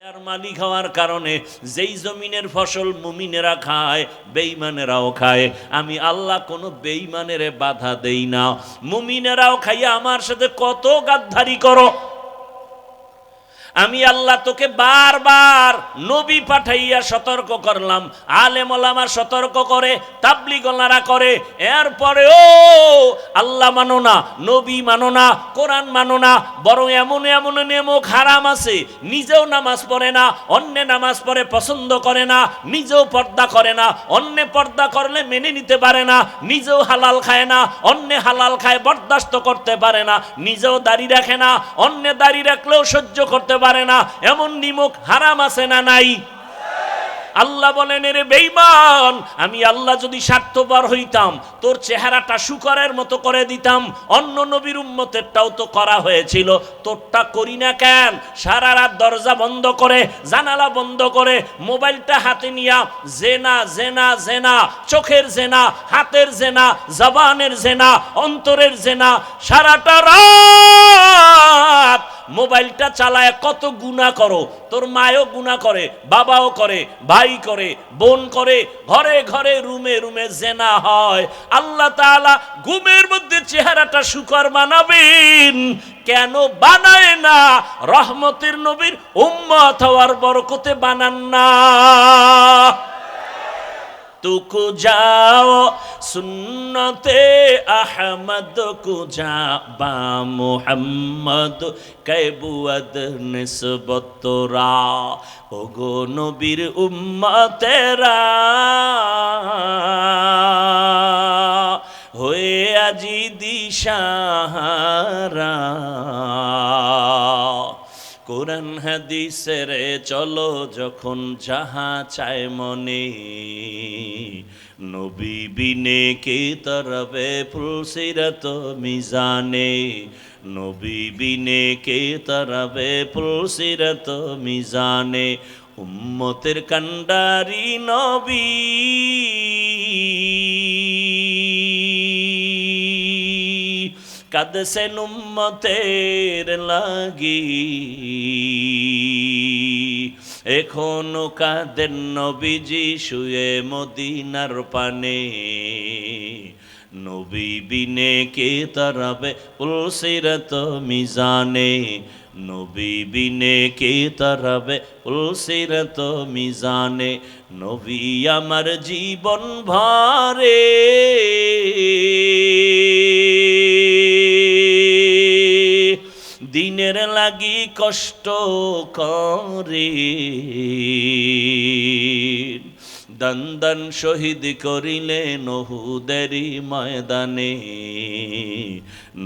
মালিক হওয়ার কারণে যেই জমিনের ফসল মুমিনেরা খায় বেঈমানেরাও খায়। আমি আল্লাহ কোনো বেঈমানের বাধা দেই না। মুমিনেরাও খাইয়া আমার সাথে কত গাদ্দারি করো, আমি আল্লাহ তোকে বারবার নবী পাঠাইয়া সতর্ক করলাম, আলেম ওলামা সতর্ক করে, তাবলীগওয়ালারা করে, এরপরেও আল্লাহ মানো না, নবী মানো না, কোরআন মানো না, বরং এমন এমন নেমক হারাম আছে, নিজেও নামাজ পড়ে না, অন্যে নামাজ পড়ে পছন্দ করে না, নিজেও পর্দা করে না, অন্যে পর্দা করলে মেনে নিতে পারে না, নিজেও হালাল খায় না, অন্যে হালাল খায় বরদাস্ত করতে পারে না, নিজেও দাড়ি রাখে না, অন্যে দাড়ি রাখলেও সহ্য করতে পারে না। এমন নিমক হারাম আছে না নাই? আল্লাহ বলেন, রে বেঈমান, আমি আল্লাহ যদি স্বার্থপর হইতাম তোর চেহারাটা শুকরের মতো করে দিতাম। অন্য নবীর উম্মতেরটাও তো করা হয়েছিল, তোরটা করি না কেন? সারা রাত দরজা বন্ধ করে, জানালা বন্ধ করে, মোবাইলটা হাতে নিয়া জেনা জেনা জেনা, চোখের জেনা, হাতের জেনা, জবানের জেনা, অন্তরের জেনা, সারাটা রাত মোবাইলটা চালায় কত গুনাহ করো। তোর মায়ও গুনাহ করে, বাবাও করে, ভাই করে, বোন করে, ঘরে ঘরে রুমে রুমে জেনা হয়। আল্লাহ তাআলা ঘুমের মধ্যে চেহারাটা শুকর বানাবেন, কেন বানায় না? রহমতের নবীর উম্মত হওয়ার বরকতে বানান না। तुको जाओ सुन्नते अहमद को जा बा मुहम्मद कैबुअद निस्बतरा ओगो नबीर उम्मतेरा होए আজি দিশাহারা। কোরআন হাদিসের চলো যখন যাহা চায় মনে, নবী বিনে কে তরবে ফুলসিরত মিজানে, নবী বিনে কে তরবে ফুলসিরত মিজানে। উম্মতের কান্ডারি নবী কাঁদছেন উম্মতের লাগি, এখনো কাঁদেন নবীজি শুয়ে মদিনার পানে। নবী বিনে কে তরাবে পুলসিরত মিজানে, নবী বিনে কে তরাবে পুলসিরত মিজানে। নবী আমার জীবন ভরে দিনের লাগি কষ্ট করে, দান দান শহীদ করিলেন উহুদেরই ময়দানে।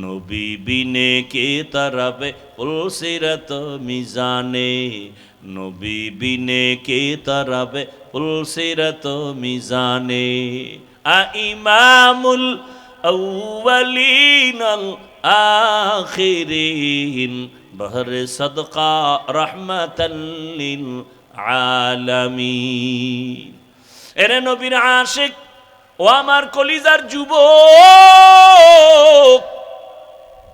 নবী বিনে কে তরাবে পুলসিরত মিজানে, নবী বিনে কে তরাবে পুলসিরত মিজানে। আ ইমামুল আউয়ালিন আল আখিরিন বহরে সদকা রহমাতাল লিল আলামিন। এরে নবীর আশিক ও আমার কলিজার যুবক,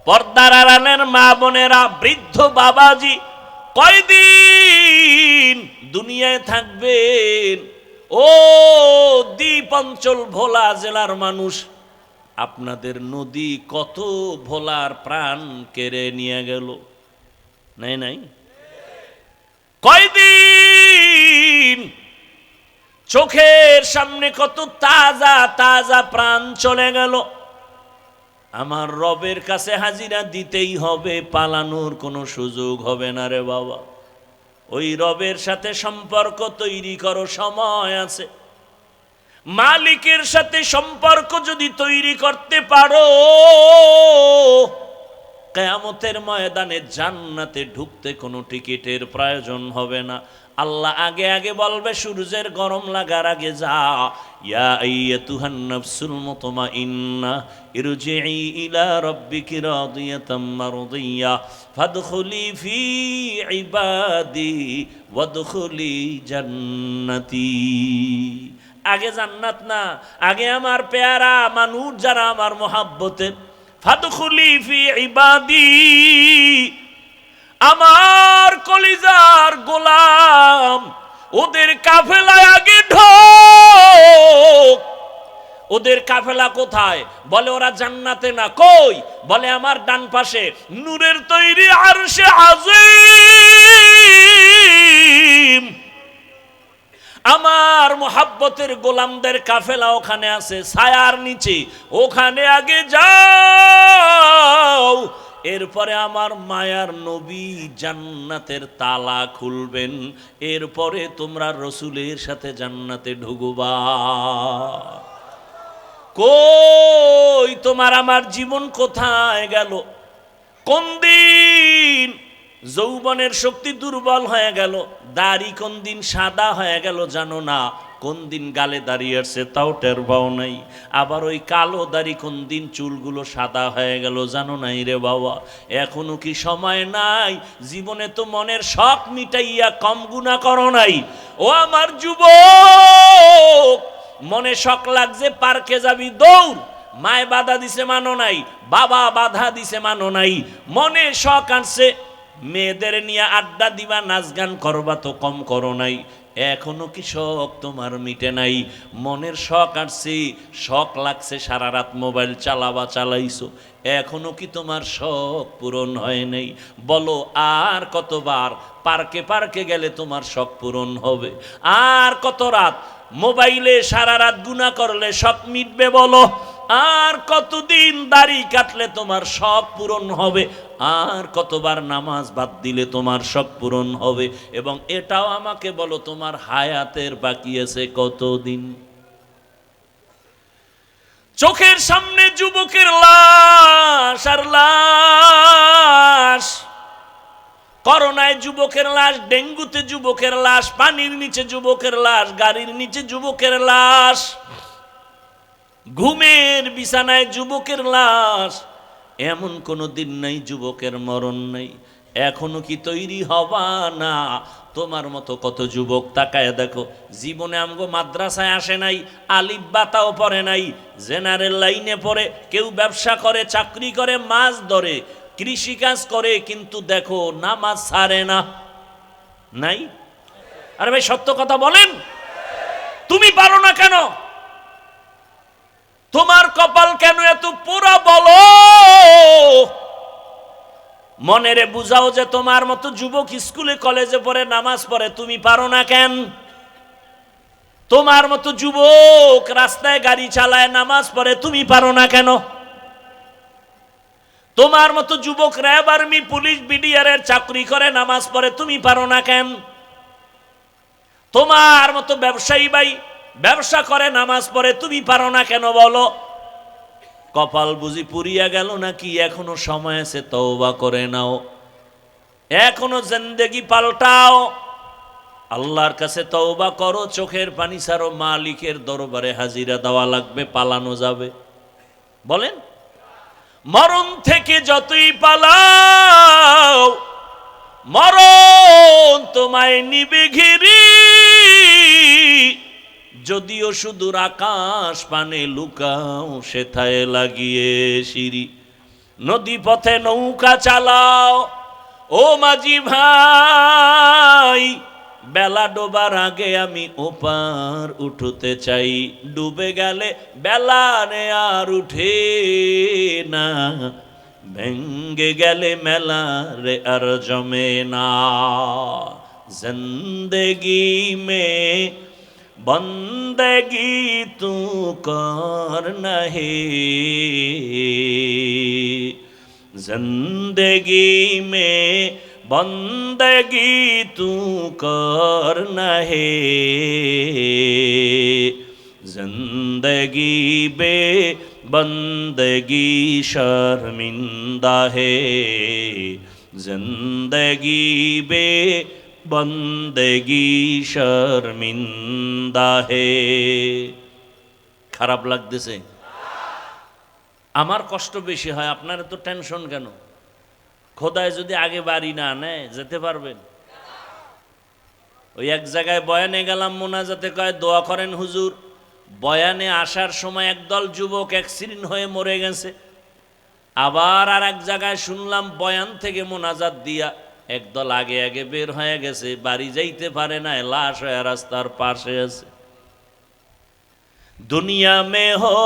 পর্দার আড়ালের মা বোনেরা, বৃদ্ধ বাবাজি, কয়দিন দুনিয়ায় থাকবেন? ও দ্বীপ অঞ্চল ভোলা জেলার মানুষ, আপনাদের নদী কত ভোলার প্রাণ কেড়ে নিয়ে গেল, নাই নাই? কয়দিন চোখের সামনে কত তাজা তাজা প্রাণ চলে গেল। আমার রবের কাছে হাজিরা দিতেই হবে, পালানোর কোনো সুযোগ হবে না রে বাবা। ওই রবের সাথে সম্পর্ক তৈরি করো, সময় আছে। মালিকের সাথে সম্পর্ক যদি তৈরি করতে পারো, কিয়ামতের ময়দানে জান্নাতে ঢুকতে কোনো টিকিটের প্রয়োজন হবে না। আল্লাহ আগে আগে বলবে, সূর্যের গরম লাগার আগে যা, ইয়া আইয়াতুহান নাফসুল মুতমাইন্না ইরজিই ইলা রাব্বিকি রাদিয়াতাম মারদিয়া ফাদখুলি ফি ইবাদি ওয়াদখুলি জান্নাতি। আগে জান্নাত না, আগে আমার পেয়ারা মানুষ যারা আমার মোহাব্বতের। ফাদখুলি ফি ইবাদি, আমার কলিজার গোলাম ওদের কাফেলায় আগে ঢোক। ওদের কাফেলা কোথায়? বলে ওরা জান্নাতে না। কই? বলে আমার ডান পাশে নূরের তৈরি আরশে আজিম, আমার মুহাব্বতের গোলামদের কাফেলা ওখানে আছে ছায়ার নিচে, ওখানে আগে যাও। এরপরে আমার মায়ার নবী জান্নাতের তালা খুলবেন, এরপরে তোমরা রসুলের সাথে জান্নাতে ঢুকবা। কই তোমার আমার জীবন কোথায় গেল? কোন দিন যৌবনের শক্তি দুর্বল হয়ে গেল? দাড়ি কোন দিন সাদা হয়ে গেল জানো না? কোন দিন গালে দাড়ি আসছে তাও টের পাও নাই। আবার ওই কালো দাড়ি কোন দিন চুলগুলো সাদা হয়ে গেল জানো নাই রে বাবা। এখনো কি সময় নাই? জীবনে তো মনের শখ মিটাইয়া কম গুনাহ করো নাই। ও আমার যুবক, মনে শখ লাগছে পার্কে যাবি, দৌড়। মায় বাধা দিছে মানো নাই, বাবা বাধা দিছে মানো নাই। মনে শখ আসছে মেয়েদের নিয়ে আড্ডা দিবা, নাচ গান করবা, তো কম করো নাই। এখনো কি শখ তোমার মিটে নাই? মনের শখ আসছে, শখ লাগছে সারা রাত মোবাইল চালাবা, চালাইছো, এখনো কি তোমার শখ পূরণ হয় নাই? বলো আর কতবার পার্কে পার্কে গেলে তোমার শখ পূরণ হবে? আর কত রাত মোবাইলে সারা রাত গুনাহ করলে শখ মিটবে বলো? আর কতদিন দাড়ি কাটলে তোমার শখ পূরণ হবে? আর কতবার নামাজ বাদ দিলে তোমার শখ পূরণ হবে? এবং এটাও আমাকে বলো, তোমার হায়াতের বাকি আছে কতদিন? চোখের সামনে যুবকের লাশ আর লাশ, করোনায় যুবকের লাশ, ডেঙ্গুতে যুবকের লাশ, পানির নিচে যুবকের লাশ, গাড়ির নিচে যুবকের লাশ, ঘুমের বিছানায় যুবকের লাশ। এমন কোনো দিন নাই যুবকের মরণ নেই। এখনো কি তৈরি হবা না? তোমার মতো কত যুবক তাকায় দেখো, জীবনে আমগো মাদ্রাসায় আসে নাই, আলিফ বাতাও পড়ে নাই, জেনারেল লাইনে পড়ে, কেউ ব্যবসা করে, চাকরি করে, মাছ ধরে, কৃষিকাজ করে, কিন্তু দেখো নামাজ ছাড়ে না। নাই? আরে ভাই সত্য কথা বলেন, তুমি পারো না কেন? তোমার কপাল কেন এত পোড়া বলো? মনেরে বুঝাও যে তোমার মতো যুবক স্কুলে কলেজে পড়ে, নামাজ পড়ে, তুমি পারো না কেন? তোমার মতো যুবক রাস্তায় গাড়ি চালায়, নামাজ পড়ে, তুমি পারো না কেন? তোমার মতো যুবক র্যাব, আর্মি, পুলিশ, বিডিআর এর চাকরি করে, নামাজ পড়ে, তুমি পারো না কেন? তোমার মতো ব্যবসায়ী ভাই ব্যবসা করে, নামাজ পড়ে, তুমি পারো না কেন বলো? কপাল বুঝি পুরিয়া গেল নাকি? এখনো সময় আছে, তওবা করে নাও, এখনো জিন্দেগি পাল্টাও, আল্লাহর কাছে তওবা করো, চোখের পানি ছাড়ো, মালিকের দরবারে হাজিরা দেওয়া লাগবে, পালানো যাবে? বলেন, মরণ থেকে যতই পালাও মরণ তোমায় নিবে ঘিরি, যদিও সুদূর আকাশ পানে লুকাও, সেথায় লাগিয়ে সিঁড়ি। নদী পথে নৌকা চালাও ও মাঝি ভাই, বেলা ডোবার আগে আমি ওপার উঠতে চাই, ডুবে গেলে বেলা রে আর উঠে না, ভেঙ্গে গেলে মেলা রে আর জমে না। জিন্দেগি মে বন্দেগি তু করনা হে, जिंदगी में बंदगी तू करना है, जिंदगी बे बंदगी शर्मिंदा है, जिंदगी बे बंदगी शर्मिंदा है। খারাপ লাগতেছে? আমার কষ্ট বেশি হয়, আপনার তো টেনশন কেন? খোদায় যদি আগে বাড়ি না নেয় যেতে পারবেন? ওই এক জায়গায় বয়ানে গেলাম, মোনাজাতে কয় দোয়া করেন হুজুর। বয়ানে আসার সময় একদল যুবক অ্যাক্সিডেন্ট হয়ে মরে গেছে। আবার আর এক জায়গায় শুনলাম বয়ান থেকে মোনাজাত দিয়া একদল আগে আগে বের হয়ে গেছে, বাড়ি যাইতে পারে না, লাশ হয়ে রাস্তার পাশে আছে। दुनिया में हो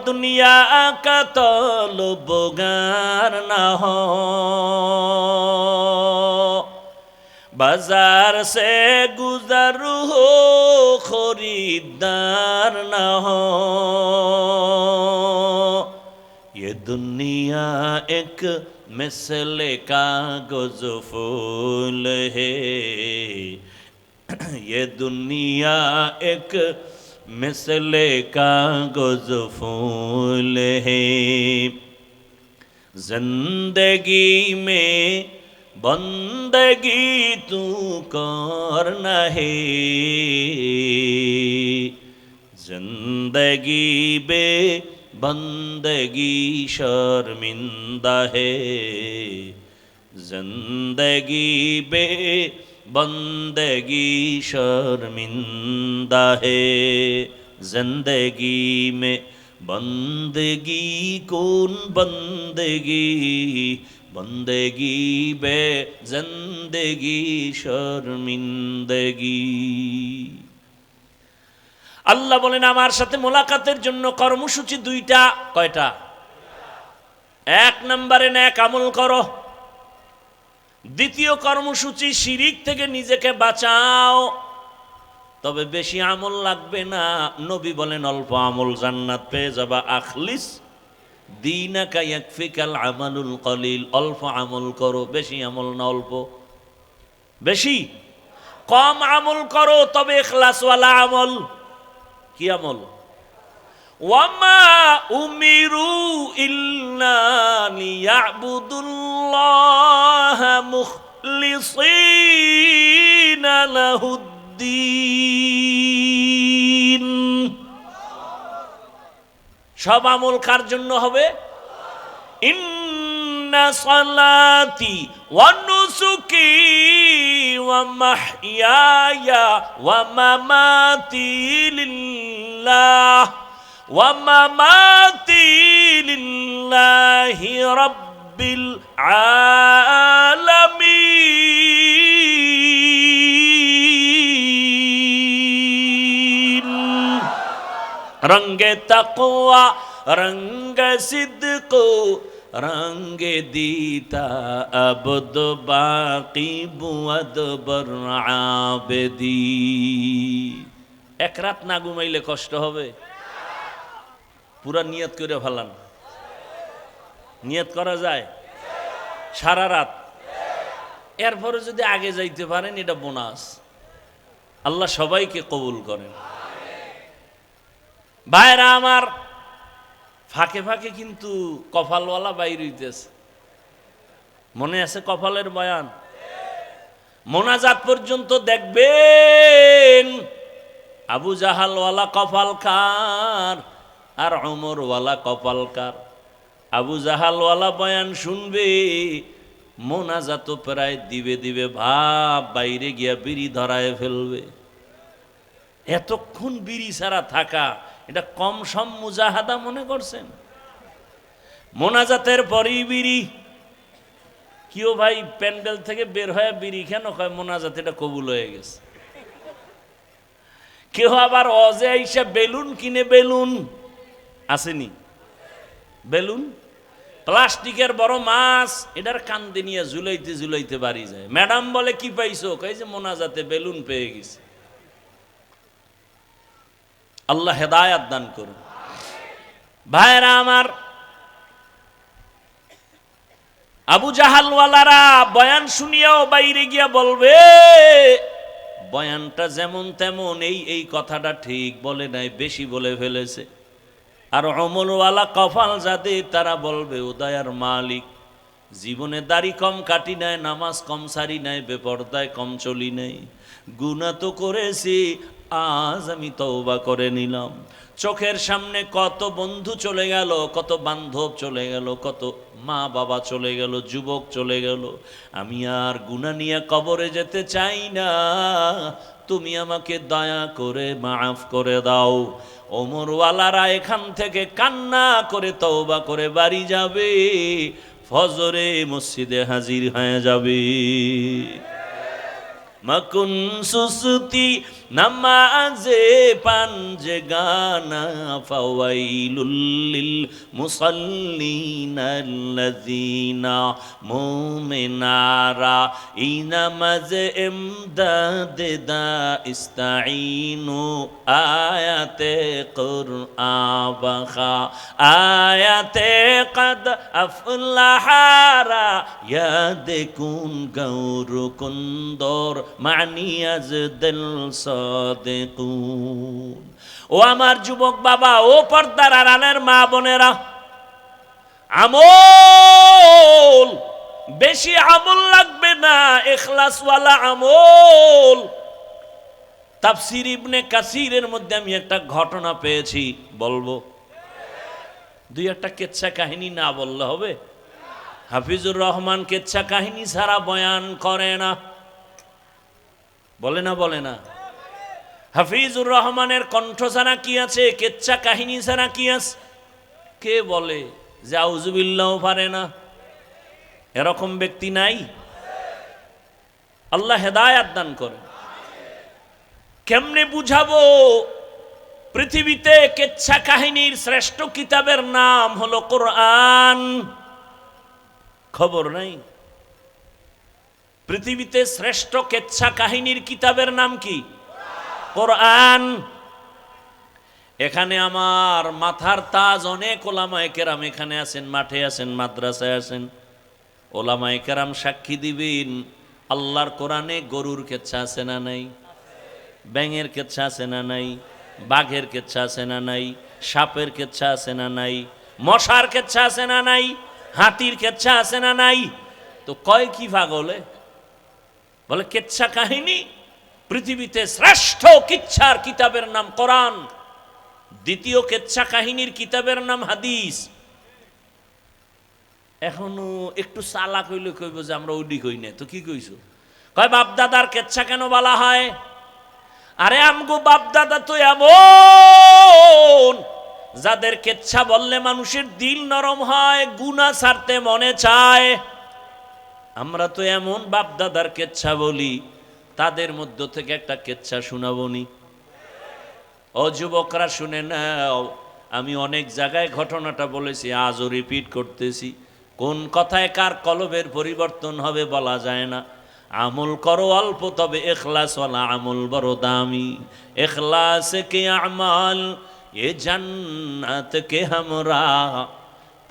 दुनिया का तलबगार ना हो, बाजार से गुजर हो खरीदार ना हो, ये दुनिया एक मिसले कागज फूल है, ये दुनिया एक मिसले कागज फूल है, जिंदगी में बंदगी तू करना है, जिंदगी बे बंदगी शर्मिंदा है, जिंदगी बे बंदगी शर्मिंदा है, जिंदगी में बंदगी कौन बंदगी, बंदगी बे जिंदगी शर्मिंदगी। আল্লাহ বলেন আমার সাথে মোলাকাতের জন্য কর্মসূচি দুইটা। কয়টা? এক নম্বরে নেক আমল করো। দ্বিতীয় কর্মসূচি শিরিক থেকে নিজেকে বাঁচাও, তবে বেশি আমল লাগবে না। নবী বলেন অল্প আমল জান্নাত পেয়ে যাবা। আখলিস দীনাকা ইয়াকফিকাল আমালুল কলিল, অল্প আমল করো, বেশি আমল না অল্প। বেশি কম আমল করো তবে ইখলাসওয়ালা আমল। কি আমল? ওয়ামা উমিরু ইল্লা লিয়াবুদুল্লাহ মুখলিসিনা লাহুদ্দিন। সব আমল কার জন্য হবে? ইন্না সালাতি ওয়া নুসুকি ওয়া মাহইয়ায়া ওয়া মামাতি লিল্লাহ ওয়া মামাতি লিল্লাহি রাব্বিল আলামিন। রঙ্গে তাকওয়া রঙ্গে সিদক রঙ্গে দিতা আবদ বাকি বুয়াদ বর আবেদি। এক রাত না ঘুমাইলে কষ্ট হবে? পুরা নিয়ত করে ফেলান। নিয়ত করা যায় সারা রাত। এরপরে যদি আগে যাইতে পারেন এটা বোনাস। আল্লাহ সবাইকে কবুল করেন। ভাইরা আমার, ফাঁকে ফাঁকে কিন্তু কপালওয়ালা বাইর হইতেছে। মনে আছে কপালের বয়ান? মোনাজাত পর্যন্ত দেখবেন আবু জাহালওয়ালা কপাল কার আর ওমরওয়ালা কপাল কার। আবু জাহালওয়ালা বয়ান শুনবে, মোনাজাত প্রায় দিবে দিবে ভাব, বাইরে গিয়া বিড়ি ধরায় ফেলবে। এতক্ষণ বিড়ি ছাড়া থাকা এটা কম সম মুজাহাদা মনে করছেন? মোনাজাতের পরেই বিড়ি। কেউ ভাই প্যান্ডেল থেকে বের হয়ে বিড়ি কেন কয়? মোনাজাত এটা কবুল হয়ে গেছে। কেউ আবার অজে আইসা বেলুন কিনে, বেলুন আসেনি, বেলুন প্লাস্টিকের বড় মাছ, এটার কান্দে নিয়ে ঝুলাইতে ঝুলাইতে বাড়ি যায়। ম্যাডাম বলে কি পাইছো? কই যে মোনাজাতে বেলুন পেয়ে গেছে। আল্লাহ হেদায়াত দান করুন। ভাইরা আমার, আবু জাহালওয়ালারা বয়ান শুনিয়াও বাইরে গিয়া বলবে বয়ানটা যেমন তেমন, এই কথাটা ঠিক বলে নাই, বেশি বলে ফেলেছে। আর অমলওয়ালা কপাল যাদের, তারা বলবে ও দয়ার মালিক, জীবনে দাড়ি কম কাটি নাই, নামাজ কম সারি নাই, বেপরদায় কম চলি নাই, গুনাহ তো করেছি, আজ আমি তওবা করে নিলাম। চোখের সামনে কত বন্ধু চলে গেল, কত বান্ধব চলে গেল, কত মা বাবা চলে গেল, যুবক চলে গেল। আমি আর গুনাহ নিয়ে কবরে যেতে চাই না, তুমি আমাকে দয়া করে মাফ করে দাও। ওমরওয়ালারা এখান থেকে কান্না করে তওবা করে বাড়ি যাবে। ফজরে মসজিদে হাজির হয়ে যাবে। মকুন সুসুতি নামাজে পাঞ্জে গানা ফাওয়াইলুল লিল মুসাল্লিনা আল্লাযিনা মুমিনারা ইনামাজে ইমদাদ দা ইস্তাঈনু আয়াতে কুরআন বাখা আয়াতে কদ আফলাহারা ইয়াদকুন গৌর কুন্দর মানিয়াজ দিল সাদিকুন। ও আমার যুবক বাবা, ও পর্দার আড়ালের মা বোনেরা, আমল বেশি আমল লাগবে না, ইখলাসওয়ালা আমল। তাফসীর ইবনে কাসিরের মধ্যে আমি একটা ঘটনা পেয়েছি, বলবো? দুই একটা কেচ্ছা কাহিনী না বললে হবে? হাফিজুর রহমান কেচ্ছা কাহিনী ছাড়া বয়ান করে না, বলে না? বলে না? হাফিজুর রহমানের কণ্ঠ ছাড়া কি আছে? কেচ্ছা কাহিনী ছাড়া কি আছে? কে বলে যে আউযুবিল্লাহ পারে না? এরকম ব্যক্তি নাই? আল্লাহ হেদায়াত দান করে। কেমনে বুঝাবো? পৃথিবীতে কেচ্ছা কাহিনীর শ্রেষ্ঠ কিতাবের নাম হলো কোরআন। খবর নাই? পৃথিবীতে শ্রেষ্ঠ কেচ্ছা কাহিনীর কিতাবের নাম কি? কোরআন। এখানে আমার মাথার তাজ অনেক ওলামায়ে কেরাম এখানে আছেন, মাঠে আছেন, মাদ্রাসায় আছেন। ওলামায়ে কেরাম সাক্ষী দিবেন, আল্লাহর কোরআনে গরুর কেচ্ছা আছে না নাই? ব্যাঙের কেচ্ছা আছে না নাই? বাঘের কেচ্ছা আছে না নাই? সাপের কেচ্ছা আছে না নাই? মশার কেচ্ছা আছে না নাই? হাতির কেচ্ছা আছে না নাই? তো কয় কি পাগলে? বলে কেচ্ছা কাহিনী। পৃথিবীতে শ্রেষ্ঠ কিচ্ছার কিতাবের নাম কোরআন, দ্বিতীয় কেচ্ছা কাহিনীর কিতাবের নাম হাদিস। এখনো একটু চালাক হইলে কইব যে আমরা ওডি কই না, তো কি কইছো? কয় বাপদাদার কেচ্ছা কেন বলা হয়? আরে আমগো বাপদাদা তো এমন যাদের কেচ্ছা বললে মানুষের দিল নরম হয়, গুনাহ ছাড়তে মনে চায়। আমরা তো এমন বাপদাদার কেচ্ছা বলি, তাদের মধ্য থেকে একটা কেচ্ছা শোনাবনি? ও যুবকরা শুনে নাও, আমি অনেক জায়গায় ঘটনাটা বলেছি, আজও রিপিট করতেছি। কোন কথায় কার কলবের পরিবর্তন হবে বলা যায় না। আমল করো অল্প, তবে ইখলাসওয়ালা আমল বড় দামি। ইখলাস কে আমাল এ জান্নাত কে हमरा,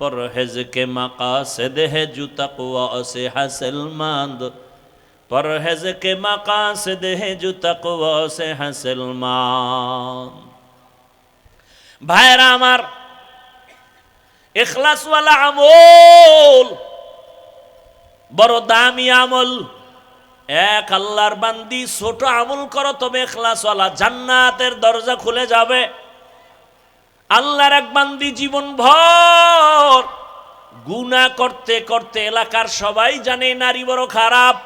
পরহেজ কে মাকাসিদ है जो तक़वा से हासिल मंद, পরহেজ কে মাকাসিদ है जो तक़वा से हासिल मंद। ভাইরা আমার, ইখলাসওয়ালা আমল বড় দামি আমল। এক আল্লাহর বান্দি ছোট আমল করো, তবে ইখলাসওয়ালা, জান্নাতের দরজা খুলে যাবে। আল্লাহর এক বান্দি জীবন ভর গুনাহ করতে করতে এলাকার সবাই জানে নারী বড় খারাপ।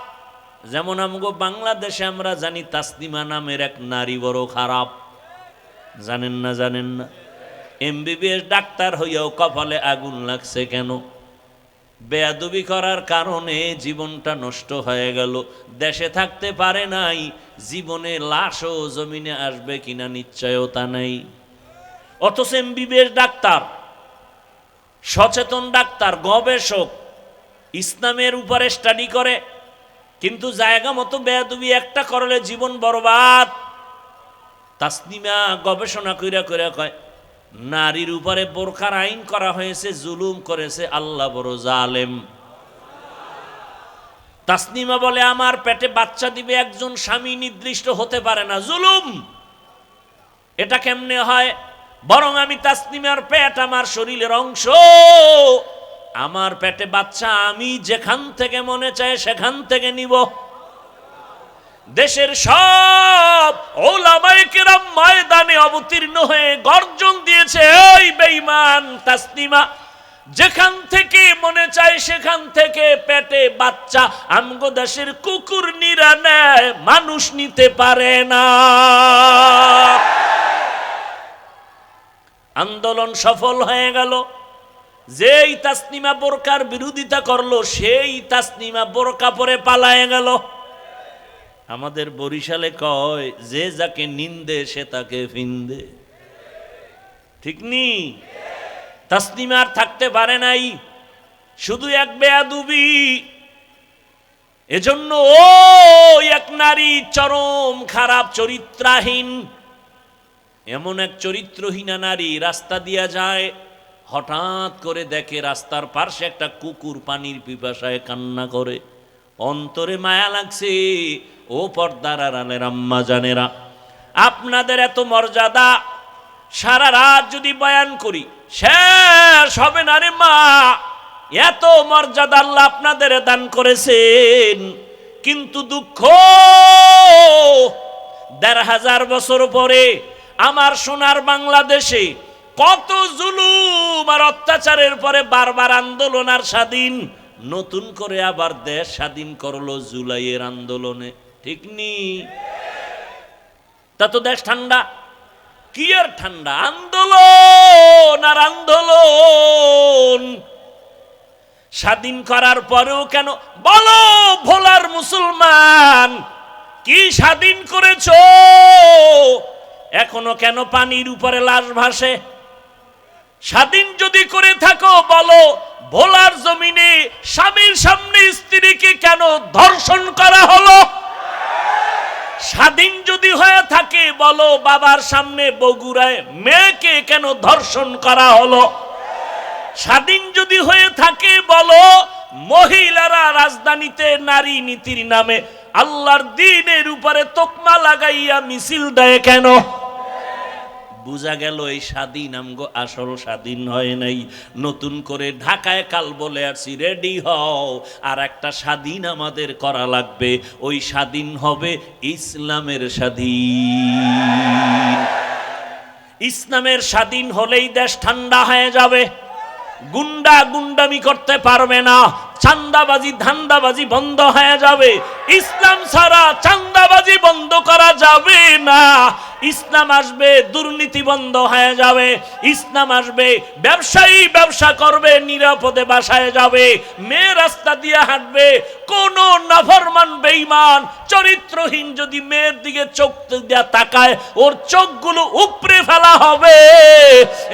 যেমন আমগো বাংলাদেশে আমরা জানি তাসনিমা নামের এক নারী বড় খারাপ। জানেন না? জানেন না? এমবিবিএস ডাক্তার হইয়াও কপালে আগুন লাগছে কেন? বেয়াদবি করার কারণে জীবনটা নষ্ট হয়ে গেল। দেশে থাকতে পারে নাই, জীবনে লাশও জমিনে আসবে কিনা নিশ্চয়তা নাই। অথচ এমবিবিএস ডাক্তার, সচেতন ডাক্তার, গবেষক, ইসলামের উপরে স্টাডি করে, কিন্তু জায়গা মতো বেয়াদবি একটা করলে জীবন বরবাদ। তাসনিমা গবেষণা কইরা কইরা কয়, নারীর উপরে বোরখার আইন করা হয়েছে, জুলুম করেছে আল্লাহ বড় জালেম। তাসনিমা বলে, আমার পেটে বাচ্চা দিবে একজন স্বামী নির্দিষ্ট হতে পারে না, জুলুম। এটা কেমনে হয়? বরং আমি তাসনিমার পেট আমার শরীরের অংশ, আমার পেটে বাচ্চা, আমি যেখান থেকে মনে চায় সেখান থেকে নিব। দেশের সব উলামায়ে কেরাম ময়দানে অবতীর্ণ হয়ে গর্জন দিয়েছে, এই বেঈমান তাসনিমা, যেখান থেকে মনে চায় সেখান থেকে পেটে বাচ্চা আমগো দেশের কুকুর নিরা নেয়, মানুষ নিতে পারে না। আন্দোলন সফল হয়ে গেল। যেই তাসনিমা বোরকার বিরোধিতা করলো সেই তাসনিমা বোরকা পরে পালায়ে গেল। আমাদের বরিশালে কয়, যে যাকে নিন্দে সে তাকে ফিন্দে। ঠিক নি? তাসনিমা আর থাকতে পারে নাই, শুধু এক বেয়াদুবি। এজন্য ও এক নারী চরম খারাপ চরিত্রহীন, এমন এক চরিত্রহীনা নারী রাস্তা দিয়া যায়, হঠাৎ করে দেখে রাস্তার পাশে একটা কুকুর পানির পিপাসায় কান্না করে। অন্তরে মায়া লাগছে। ও পর্দার আড়ালের আম্মা জানেরা, আপনাদের এত মর্যাদা, সারা রাত যদি বয়ান করি শেষ হবে না রে মা। এত মর্যাদা আল্লাহ আপনাদের দান করেছেন, কিন্তু দুঃখ ১৫০০ বছর পরে আমার সোনার বাংলাদেশে কত জুলুম আর অত্যাচারের পরে বারবার আন্দোলন আর স্বাধীন, নতুন করে আবার দেশ স্বাধীন করলো জুলাইয়ের আন্দোলনে। ঠিক নি? তা তো দেশ ঠান্ডা। কি আর ঠান্ডা? আন্দোলন আর আন্দোলন। স্বাধীন করার পরেও কেন বলো ভোলার মুসলমান, কি স্বাধীন করেছো? এখনো কেন পানির উপরে লাশ ভাসে? স্বাধীন যদি করে থাকো বলো ভোলার জমিনে স্বামীর সামনে স্ত্রীকে কেন ধর্ষণ করা হলো? স্বাধীন যদি হয়ে থাকে বলো বাবার সামনে বগুড়ায় মেয়েকে কেন ধর্ষণ করা হলো? স্বাধীন যদি হয়ে থাকে বলো মহিলারা রাজধানীতে নারী নীতির নামে আল্লাহর দ্বীনের উপরে তকমা লাগাইয়া মিছিল দেয় কেন? বুঝা গেল এই স্বাধীন আমগো আসল স্বাধীন হয় নাই। নতুন করে ঢাকায় কাল বলে আসছি, রেডি হও, আর একটা স্বাধীন আমাদের করা লাগবে। ওই স্বাধীন হবে ইসলামের স্বাধীন। ইসলামের স্বাধীন হলেই দেশ ঠান্ডা হয়ে যাবে। গুন্ডা গুন্ডামি করতে পারবে না, চান্দাবাজি ধান্দাবাজি বন্ধ হয়ে যাবে। ইসলাম ছাড়া চান্দাবাজি বন্ধ করা যাবে না। ইসলাম আসবে, দুর্নীতি বন্ধ হয়ে যাবে। ইসলাম আসবে, ব্যবসায়ী ব্যবসা করবে, নিরাপদে বাসায় যাবে, মেয়ে রাস্তা দিয়ে হাঁটবে। কোন নাফরমান বেঈমান চরিত্রহীন যদি মেয়ের দিকে চোখ দিয়ে তাকায়, ওর চোখগুলো উপড়ে ফেলা হবে।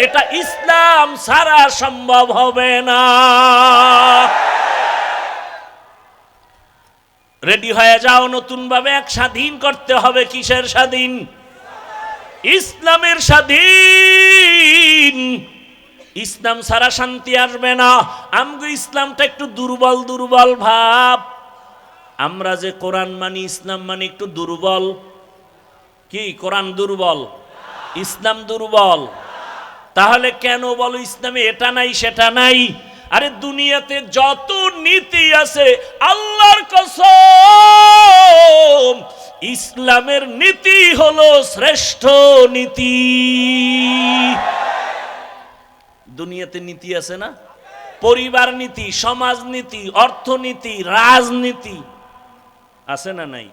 এটা ইসলাম ছাড়া সম্ভব হবে না। রেডি হয়ে যাও, নতুন ভাবে এক স্বাধীন করতে হবে। কিসের স্বাধীন? ইসলামের স্বাধীন। ইসলাম ছাড়া শান্তি আসবে না। আমগো ইসলামটা একটু দুর্বল দুর্বল ভাব। আমরা যে কোরআন মানি, ইসলাম মানি, একটু দুর্বল। কি কোরআন দুর্বল, ইসলাম দুর্বল? তাহলে কেন বলো ইসলামে এটা নাই সেটা নাই? আরে দুনিয়াতে যত নীতি আছে আল্লাহর কসম, ইসলামের নীতি হলো শ্রেষ্ঠ নীতি। দুনিয়াতে নীতি আছে না? পরিবার নীতি, সমাজনীতি, অর্থনীতি, রাজনীতি আছে না নাই?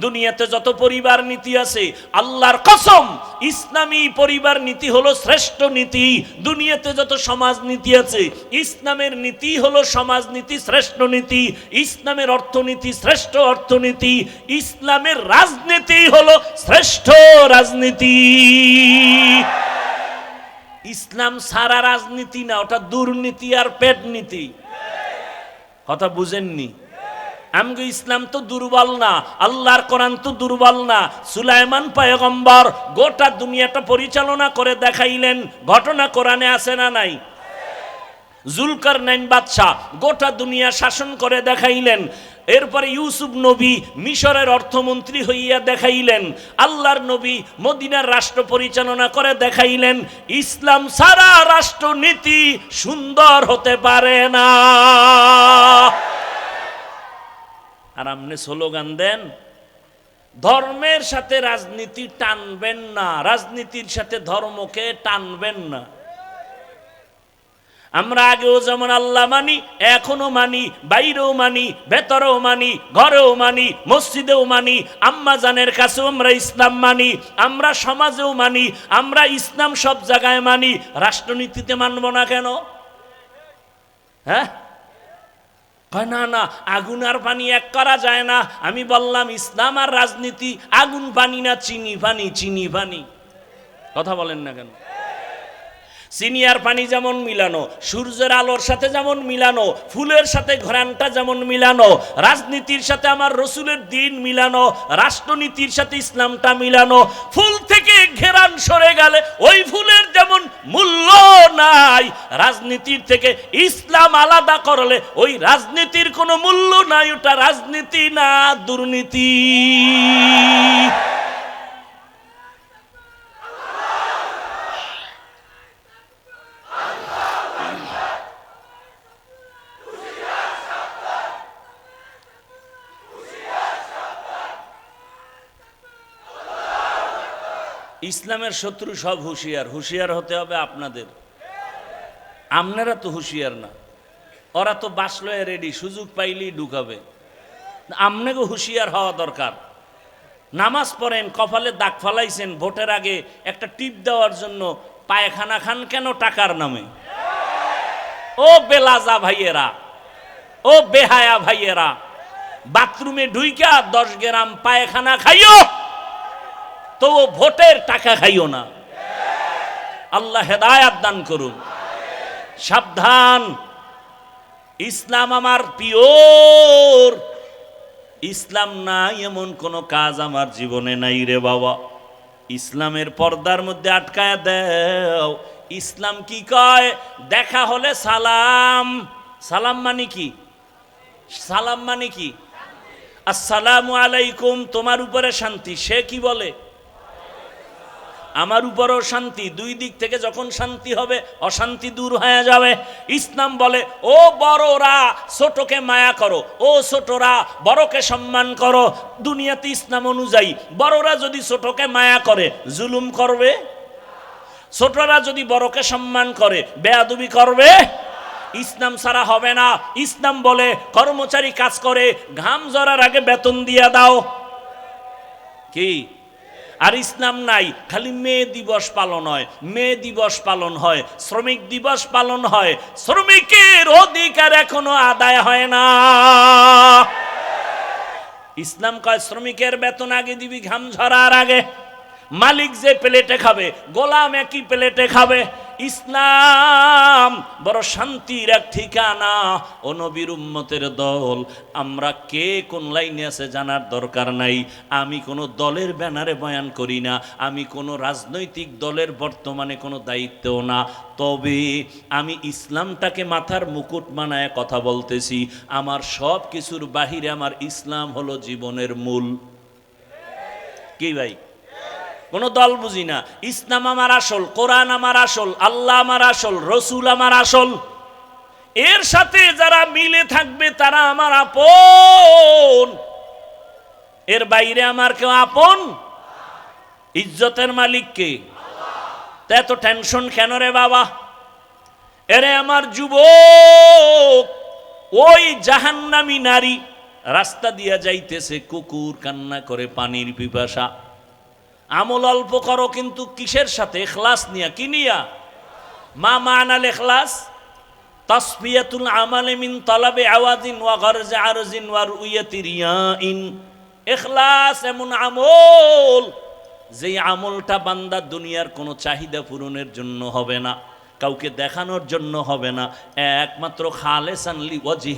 দুনিয়াতে যত পরিবার নীতি আছে আল্লাহর কসম ইসলামী পরিবার নীতি হলো শ্রেষ্ঠ নীতি। দুনিয়াতে যত সমাজ নীতি আছে ইসলামের নীতি হলো সমাজনীতি শ্রেষ্ঠ নীতি। ইসলামের অর্থনীতি শ্রেষ্ঠ অর্থনীতি। ইসলামের রাজনীতি হলো শ্রেষ্ঠ রাজনীতি। ইসলাম সারা রাজনীতি না, ওটা দুর্নীতি আর পেট নীতি। কথা বুঝেননি? আমগো ইসলাম তো দুর্বল না, আল্লাহর কোরআন তো দুর্বল না। সুলাইমান পয়গম্বর গোটা দুনিয়াটা পরিচালনা করে দেখাইলেন। ঘটনা কোরআনে আছে না নাই? জুলকারনাইন বাদশা গোটা দুনিয়া শাসন করে দেখাইলেন। এরপরে ইউসুফ নবী মিশরের অর্থমন্ত্রী হইয়া দেখাইলেন। আল্লাহর নবী মদিনার রাষ্ট্র পরিচালনা করে দেখাইলেন। ইসলাম সারা রাষ্ট্রনীতি সুন্দর হতে পারে না। আর আপনি স্লোগান দেন ধর্মের সাথে রাজনীতি টানবেন না, রাজনীতির সাথে ধর্মকে টানবেন না। আমরা আগেও যেমন আল্লাহ মানি, এখনো মানি, বাইরেও মানি, ভেতরেও মানি, ঘরেও মানি, মসজিদেও মানি, আম্মা জানের কাছেও আমরা ইসলাম মানি, আমরা সমাজেও মানি, আমরা ইসলাম সব জায়গায় মানি। রাষ্ট্রনীতিতে মানব না কেন? হ্যাঁ, কয় না না, আগুন আর পানি এক করা যায় না। আমি বললাম ইসলাম আর রাজনীতি আগুন পানি না চিনি পানি, চিনি পানি। কথা বলেন না কেন? চিনি আর পানি যেমন মিলানো, সূর্যের আলোর সাথে যেমন মিলানো, ফুলের সাথে ঘ্রাণটা যেমন মিলানো, রাজনীতির সাথে আমার রসুলের দিন মিলানো, রাষ্ট্রনীতির সাথে ইসলামটা মিলানো। ফুল থেকে ঘেরান সরে গেলে ওই ফুলের যেমন মূল্য নাই, রাজনীতির থেকে ইসলাম আলাদা করলে ওই রাজনীতির কোনো মূল্য নাই। ওটা রাজনীতি না, দুর্নীতি। ইসলামের শত্রু সব হুঁশিয়ার, হুঁশিয়ার হতে হবে আপনাদের। আপনারা তো হুঁশিয়ার না, ওরা তো বাসলয়ে রেডি, সুযোগ পাইলেই ঢুকাবে। আপনাকে হুঁশিয়ার হওয়া দরকার। নামাজ পড়েন, কপালে দাগ ফালাইছেন, ভোটের আগে একটা টিপ দেওয়ার জন্য পায়খানা খান কেন টাকার নামে? ও বেলাজা ভাইয়েরা, ও বেহায়া ভাইয়েরা, বাথরুমে ঢুইকা 10 গ্রাম পায়খানা খাইও, তো ভোটের টাকা খাইও না। আল্লাহ হেদায়াত দান করুন। সাবধান, ইসলাম আমার পিওর। ইসলাম নাই এমন কোন কাজ আমার জীবনে নাই রে বাবা। ইসলামের পর্দার মধ্যে আটকায়া দেও। ইসলাম কি কয়? দেখা হলে সালাম। সালাম মানে কি? সালাম মানে কি? আসসালামু আলাইকুম, তোমার উপরে শান্তি। সে কি বলে? আমার উপরও শান্তি। দুই দিক থেকে যখন শান্তি হবে, অশান্তি দূর হয়ে যাবে। ইসলাম বলে, ও বড়রা ছোটকে মায়া করো, ও ছোটরা বড়কে সম্মান করো। দুনিয়াতে ইসলাম অনুযায়ী বড়রা যদি ছোটকে মায়া করে, জুলুম করবে? ছোটরা যদি বড়কে সম্মান করে, বেয়াদবি করবে? ইসলাম ছাড়া হবে না। ইসলাম বলে, কর্মচারী কাজ করে, ঘাম ঝরার আগে বেতন দিয়া দাও। কি? আর ইসলাম নাই, খালি মে দিবস পালন হয়, মে দিবস পালন হয়, শ্রমিক দিবস পালন হয়। শ্রমিকের অধিকার এখনো আদায় হয় না। ইসলাম কয় শ্রমিকের বেতন আগে দিবি, ঘাম ঝরার আগে। মালিক যে প্লেটে খাবে, গোলাম একই প্লেটে খাবে। ইসলাম বড় শান্তির এক ঠিকানা। ও নবীর উম্মতের দল, আমরা কে কোন লাইনে আছে জানার দরকার নাই। আমি কোনো দলের ব্যানারে বয়ান করি না, আমি কোনো রাজনৈতিক দলের বর্তমানে কোনো দায়িত্বও না। তবে আমি ইসলামটাকে মাথার মুকুট বানায় কথা বলতেছি। আমার সব কিছুর বাহিরে আমার ইসলাম হলো জীবনের মূল। কি ভাই? কোন দল বুঝি না। ইসলাম আমার আসল, কোরআন আমার আসল, আল্লাহ আমার আসল, রসুল আমার আসল। এর সাথে যারা মিলে থাকবে তারা আমার আপন। এর বাইরে আমার কেউ আপন? ইজ্জতের মালিক কে? তা এত টেনশন কেন রে বাবা? এরে আমার যুবক, ওই জাহান্নামী নারী রাস্তা দিয়া যাইতেছে, কুকুর কান্না করে পানির পিপাসা। আমল অল্প করো, কিন্তু কিসের সাথে? ইখলাস নিয়া। কি নিয়া? মা মানাল ইখলাস? তাসফিয়াতুল আমালি মিন তালাবি আওয়াজিন ওয়া গরজ আরজিন ওয়া রুয়াতি রিয়াইন। ইখলাস এমন আমল, যেই আমলটা বান্দা দুনিয়ার কোনো চাহিদা পূরণের জন্য হবে না, কাউকে দেখানোর জন্য হবে না, একমাত্র খালেসান লিওয়াজহিল